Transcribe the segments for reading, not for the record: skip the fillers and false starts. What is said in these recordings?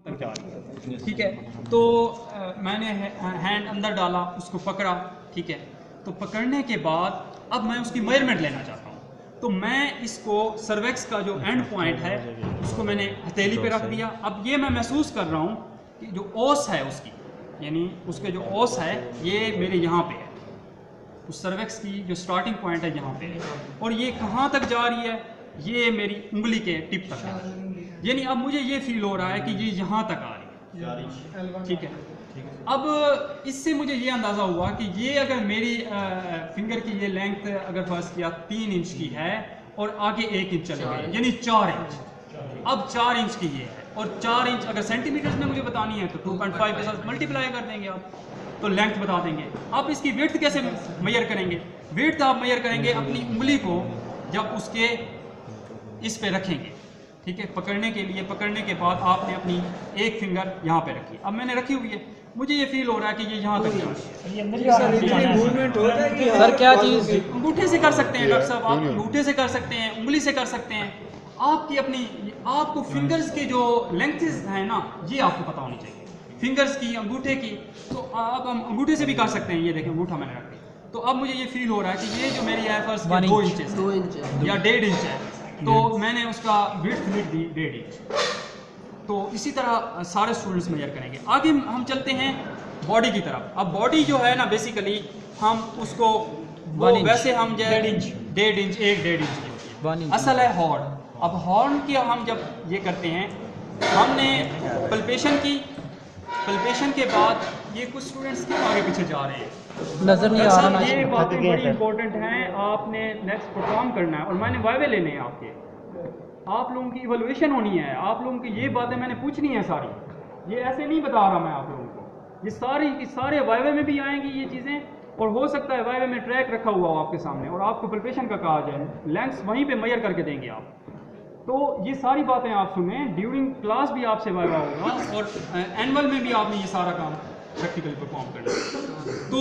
तक जा रही है। ठीक है, तो मैंने हैंड अंदर डाला, उसको पकड़ा। ठीक है, तो पकड़ने के बाद अब मैं उसकी मेजरमेंट लेना चाहता हूँ। तो मैं इसको सर्वेक्स का जो एंड पॉइंट है उसको मैंने हथेली पे रख दिया। अब ये मैं महसूस कर रहा हूँ कि जो ओस है उसकी, यानी उसके जो ओस है ये मेरे यहाँ पे है, उस सर्वेक्स की जो स्टार्टिंग पॉइंट है यहाँ पे है, और ये कहाँ तक जा रही है, ये मेरी उंगली के टिप तक है। यानी अब मुझे ये फील हो रहा है कि ये यहाँ तक आ रही है। ठीक है, अब इससे मुझे ये अंदाज़ा हुआ कि ये अगर मेरी फिंगर की ये लेंथ अगर फर्स्ट किया 3 इंच की है और आगे 1 इंच चले गए, यानी 4 इंच। अब 4 इंच की ये है, और 4 इंच अगर सेंटीमीटर्स में मुझे बतानी है तो 2.5 के साथ मल्टीप्लाई कर देंगे आप, तो लेंथ बता देंगे। आप इसकी विड्थ कैसे मेजर करेंगे? विड्थ आप मेजर करेंगे अपनी उंगली को जब उसके इस पे रखेंगे। ठीक है, पकड़ने के लिए, पकड़ने के बाद आपने अपनी एक फिंगर यहाँ पे रखी। अब मैंने रखी हुई है, मुझे ये फील हो रहा है कि ये यहाँ तक जा रही है। सर क्या चीज़ अंगूठे से कर सकते हैं डॉक्टर साहब, आप अंगूठे से कर सकते हैं, उंगली से कर सकते हैं। आपकी अपनी, आपको फिंगर्स के जो लेंथेस हैं ना, ये आपको पता होनी चाहिए, फिंगर्स की, अंगूठे की। तो आप हम अंगूठे से भी कर सकते हैं। ये देखें, अंगूठा मैंने रख दिया। तो अब मुझे ये फील हो रहा है कि ये जो मेरी है फर्स्ट 2 इंच या 1.5 इंच है, तो मैंने उसका विड्थ लिख दी 1.5 इंच। तो इसी तरह सारे स्टूडेंट्स मेजर करेंगे। आगे हम चलते हैं बॉडी की तरफ। अब बॉडी जो है ना, बेसिकली हम उसको वैसे हम जो 1.5 इंच, 1.5 इंच की होती है, असल है हॉर्न। अब हॉर्न की हम जब ये करते हैं, हमने पल्पेशन की, पल्पेशन के बाद ये कुछ स्टूडेंट्स क्यों आगे पीछे जा रहे हैं, नजर नहीं आ रहा। ये बातें बड़ी इंपॉर्टेंट हैं, आपने नेक्स्ट परफॉर्म करना है और मैंने वाइवे लेने हैं आपके, आप लोगों की इवैल्यूएशन होनी है, आप लोगों की ये बातें मैंने पूछनी है सारी। ये ऐसे नहीं बता रहा मैं आप लोगों को, ये सारी की सारे वाइवे में भी आएंगी ये चीज़ें, और हो सकता है वाइवे में ट्रैक रखा हुआ हो आपके सामने और आपको पल्पेशन का कहा जाए, लेंथ्स वहीं पे मेजर करके देंगे आप। तो ये सारी बातें आप सुने, ड्यूरिंग क्लास भी आपसे वाइवा होगा और एनुअल में भी आपने ये सारा काम प्रैक्टिकली परफॉर्म करना है। तो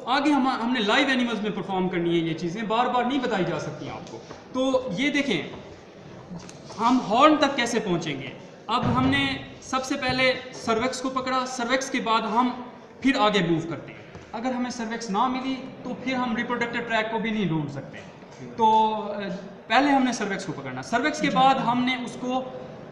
आगे हमने लाइव एनिमल्स में परफॉर्म करनी है, ये चीज़ें बार बार नहीं बताई जा सकती आपको। तो ये देखें, हम हॉर्न तक कैसे पहुंचेंगे। अब हमने सबसे पहले सर्वेक्स को पकड़ा, सर्वेक्स के बाद हम फिर आगे मूव करते हैं। अगर हमें सर्वेक्स ना मिली तो फिर हम रिप्रोडक्टिव ट्रैक को भी नहीं ढूंढ सकते। तो पहले हमने सर्वेक्स को पकड़ना, सर्वेक्स के बाद हमने उसको,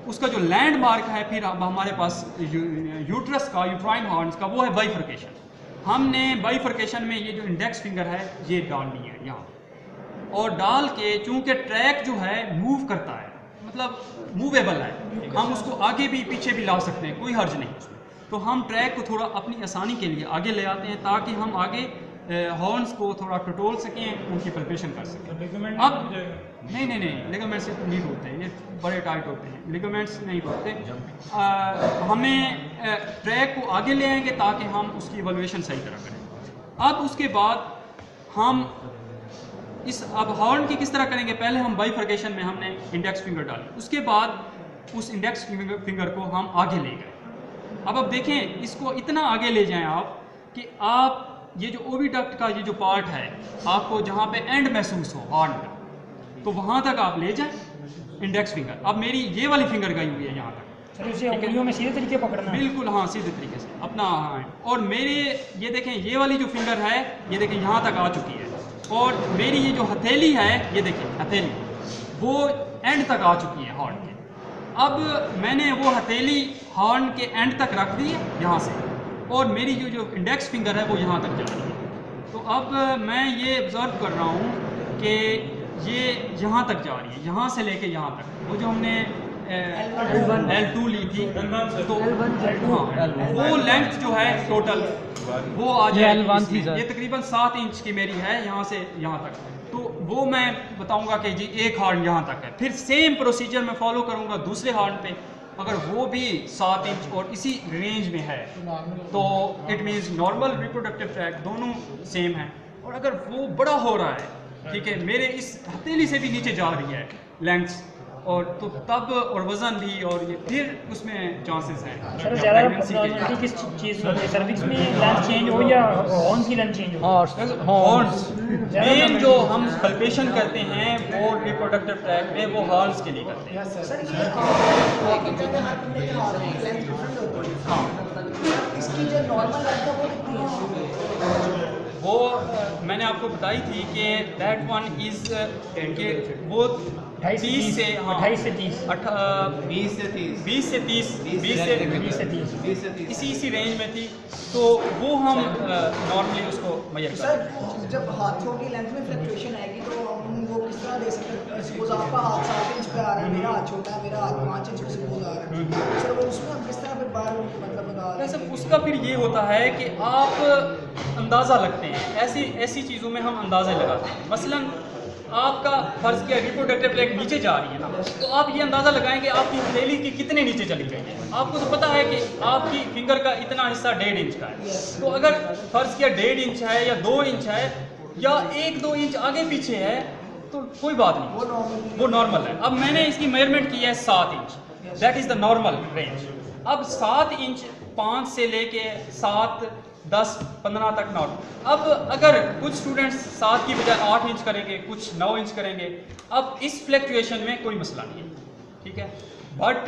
उसका जो लैंड मार्क है, फिर अब हमारे पास यूट्रस का, यूट्राइन हॉर्न्स का, वो है बाइफर्केशन। हमने बाइफर्केशन में ये जो इंडेक्स फिंगर है ये डालनी है यहाँ, और डाल के, चूंकि ट्रैक जो है मूव करता है, मतलब मूवेबल है, हम उसको आगे भी पीछे भी ला सकते हैं, कोई हर्ज नहीं उसमें। तो हम ट्रैक को थोड़ा अपनी आसानी के लिए आगे ले आते हैं ताकि हम आगे हॉर्न्स को थोड़ा टटोल सकें, उनकी पल्पेशन कर सकें। अब नहीं, लिगामेंट्स नहीं टूटते, ये बड़े टाइट होते हैं, लिगामेंट्स नहीं टूटते। हमें ट्रैक को आगे ले आएंगे ताकि हम उसकी इवैल्यूएशन सही तरह करें। अब उसके बाद हम अब हॉर्न की किस तरह करेंगे, पहले हम बाइफर्केशन में हमने इंडेक्स फिंगर डाली, उसके बाद उस इंडेक्स फिंगर को हम आगे ले गए। अब देखें, इसको इतना आगे ले जाएं आप कि आप ये जो ओविडक्ट का ये जो पार्ट है, आपको जहाँ पे एंड महसूस हो हॉर्न का, तो वहाँ तक आप ले जाएं इंडेक्स फिंगर। अब मेरी ये वाली फिंगर गई हुई है यहाँ तक, उसे उंगलियों में सीधे तरीके पकड़ना है। बिल्कुल, हाँ, सीधे तरीके से अपना, हाँ। और मेरे ये देखें, ये वाली जो फिंगर है, ये देखें यहाँ तक आ चुकी है, और मेरी ये जो हथेली है, ये देखें हथेली, वो एंड तक आ चुकी है हॉर्न के। अब मैंने वो हथेली हॉर्न के एंड तक रख दी है यहाँ से, और मेरी जो इंडेक्स फिंगर है वो यहाँ तक जा रही है। तो अब मैं ये ऑब्जर्व कर रहा हूँ कि ये यहाँ तक जा रही है, यहाँ से लेके यहाँ तक। वो जो हमने L2 ली थी, तो हाँ, वो लेंथ जो है टोटल वो आ जाएगी, ये तकरीबन 7 इंच की मेरी है यहाँ से यहाँ तक। तो वो मैं बताऊंगा कि जी एक हॉर्न यहाँ तक है, फिर सेम प्रोसीजर मैं फॉलो करूंगा दूसरे हॉर्न पे, अगर वो भी 7 इंच और इसी रेंज में है तो it means normal reproductive tract दोनों सेम है। और अगर वो बड़ा हो रहा है, ठीक है, मेरे इस हथेली से भी नीचे जा रही है लेंथ, और तो तब और वज़न भी और ये फिर उसमें चांसेस हैं सर ज़्यादा प्रेगनेंसी के। प्रॉब्लम किस चीज़ से होती है, सर्विक्स में लेंथ चेंज हो या हॉर्न्स की लेंथ चेंज हो? हॉर्न्स मेन जो हम पल्पेशन करते हैं वो रिप्रोडक्टिव ट्रैक में वो हॉर्न्स के लिए करते हैं। सर ये हाँ, इसकी जो नॉर्मल लेंथ है वो कितनी है? वो मैंने आपको बताई थी कि दैट वन इज कि वो 30 से 28 से 30 20 से 30 20 से 30 20 से 30 इसी रेंज में थी, तो वो हम नॉर्मली उसको मैयर करते हैं। सर जब हाथों की लेंथ में फ्लक्चुएशन आएगी तो हम वो किस तरह दे सकते हैं? सपोज आपका हाथ 7 इंच पे आ रहा है, मेरा हाथ छोटा है, मेरा हाथ 5 इंच पे सपोज आ रहा है, सर वो उसमें हम किस तरह पे बाल मतलब बता रहे हैं? वैसे उसका फिर ये होता है कि आप अंदाज़ा लगते हैं, ऐसी चीज़ों में हम अंदाज़े लगाते हैं। मसलन आपका फर्ज किया रिप्रोडक्टिव ट्रैक नीचे जा रही है ना, तो आप ये अंदाज़ा लगाएंगे आपकी हथेली की कितने नीचे चली गई है। आपको तो पता है कि आपकी फिंगर का इतना हिस्सा 1.5 इंच का है, तो अगर फर्ज किया 1.5 इंच है या 2 इंच है या 1-2 इंच आगे पीछे है तो कोई बात नहीं, वो नॉर्मल है। अब मैंने इसकी मेजरमेंट की है 7 inch, that is the normal range. अब 7 इंच 5 से लेके 7, 10, 15 तक नॉर्मल। अब अगर कुछ स्टूडेंट्स 7 की बजाय 8 इंच करेंगे, कुछ 9 इंच करेंगे, अब इस फ्लक्चुएशन में कोई मसला नहीं है, ठीक है। बट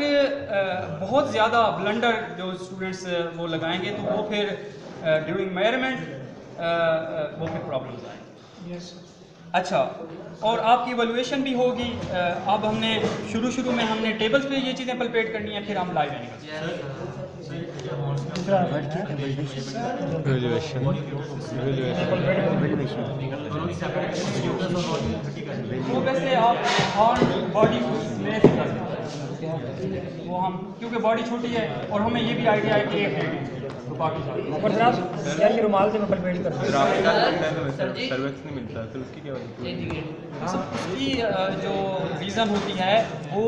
बहुत ज़्यादा ब्लंडर जो स्टूडेंट्स वो लगाएंगे तो वो फिर ड्यूरिंग मेजरमेंट वो फिर प्रॉब्लम्स आएंगे। अच्छा, और आपकी इवैल्यूएशन भी होगी। अब हमने शुरू में हमने टेबल्स पे ये चीज़ें पलपेट करनी है, फिर हम लाइव वो वैसे आप हॉर्न बॉडी में से कर सकते हैं, वो हम क्योंकि बॉडी छोटी है और हमें ये भी आइडिया है कि एक है तो बाकी सारे और जनाब यार ये रुमाल से मैं पलपेट कर फिर आपका सर्विक्स नहीं मिलता तो उसकी क्या वजह है? उसकी जो रीज़न होती है वो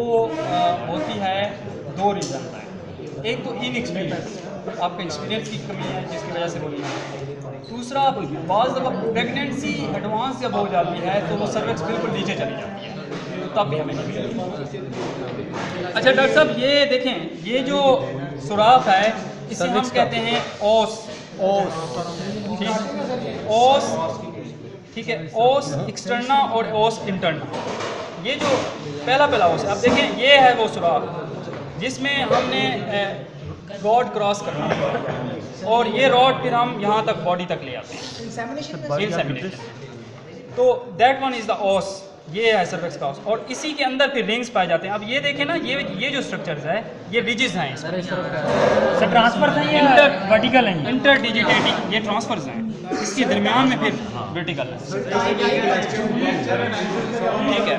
होती है 2 रीज़न है। एक तो इनएक्सपीरियंस, आपका एक्सपीरियंस की कमी है जिसकी वजह से होती है। दूसरा बाज़ दफ़ा प्रेगनेंसी एडवांस जब हो जाती है तो वो सर्विक्स बिल्कुल नीचे चली जाती है, तो तब भी हमें नहीं मिलती। अच्छा डॉक्टर साहब ये देखें, ये जो सुराख है इसे हम कहते हैं ओस, ठीक, ओस, ठीक है, ओस एक्सटर्ना और ओस इंटरना। ये जो पहला ओस है, अब देखें ये है वो सुराख जिसमें हमने रॉड क्रॉस करना है और ये रॉड फिर हम यहाँ तक बॉडी तक ले आते हैं इंसेमिनेशन। तो दैट वन इज़ द ओस, ये है सर्विक्स का ओस, और इसी के अंदर फिर रिंग्स पाए जाते हैं। अब ये देखें ना, ये जो स्ट्रक्चर्स है ये रिजिज हैं, सर ट्रांसफर है या वर्टिकल है? इंटरडिजिटेटिंग ये ट्रांसफर्स हैं, इसके दरमियान में फिर वर्टिकल है, ठीक है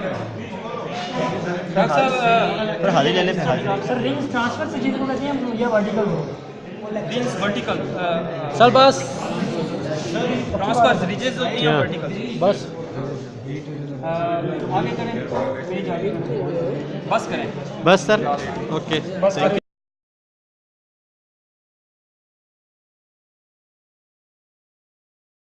डॉक्टर साहब। सर रिंग्स ट्रांसफर से जिनको कहते हैं या वर्टिकल हो? रिंग्स वर्टिकल सर बस ट्रांसफर रिजेस होती हैं वर्टिकल। बस आगे करें, पेज आगे करें, बस करें। बस सर ओके बस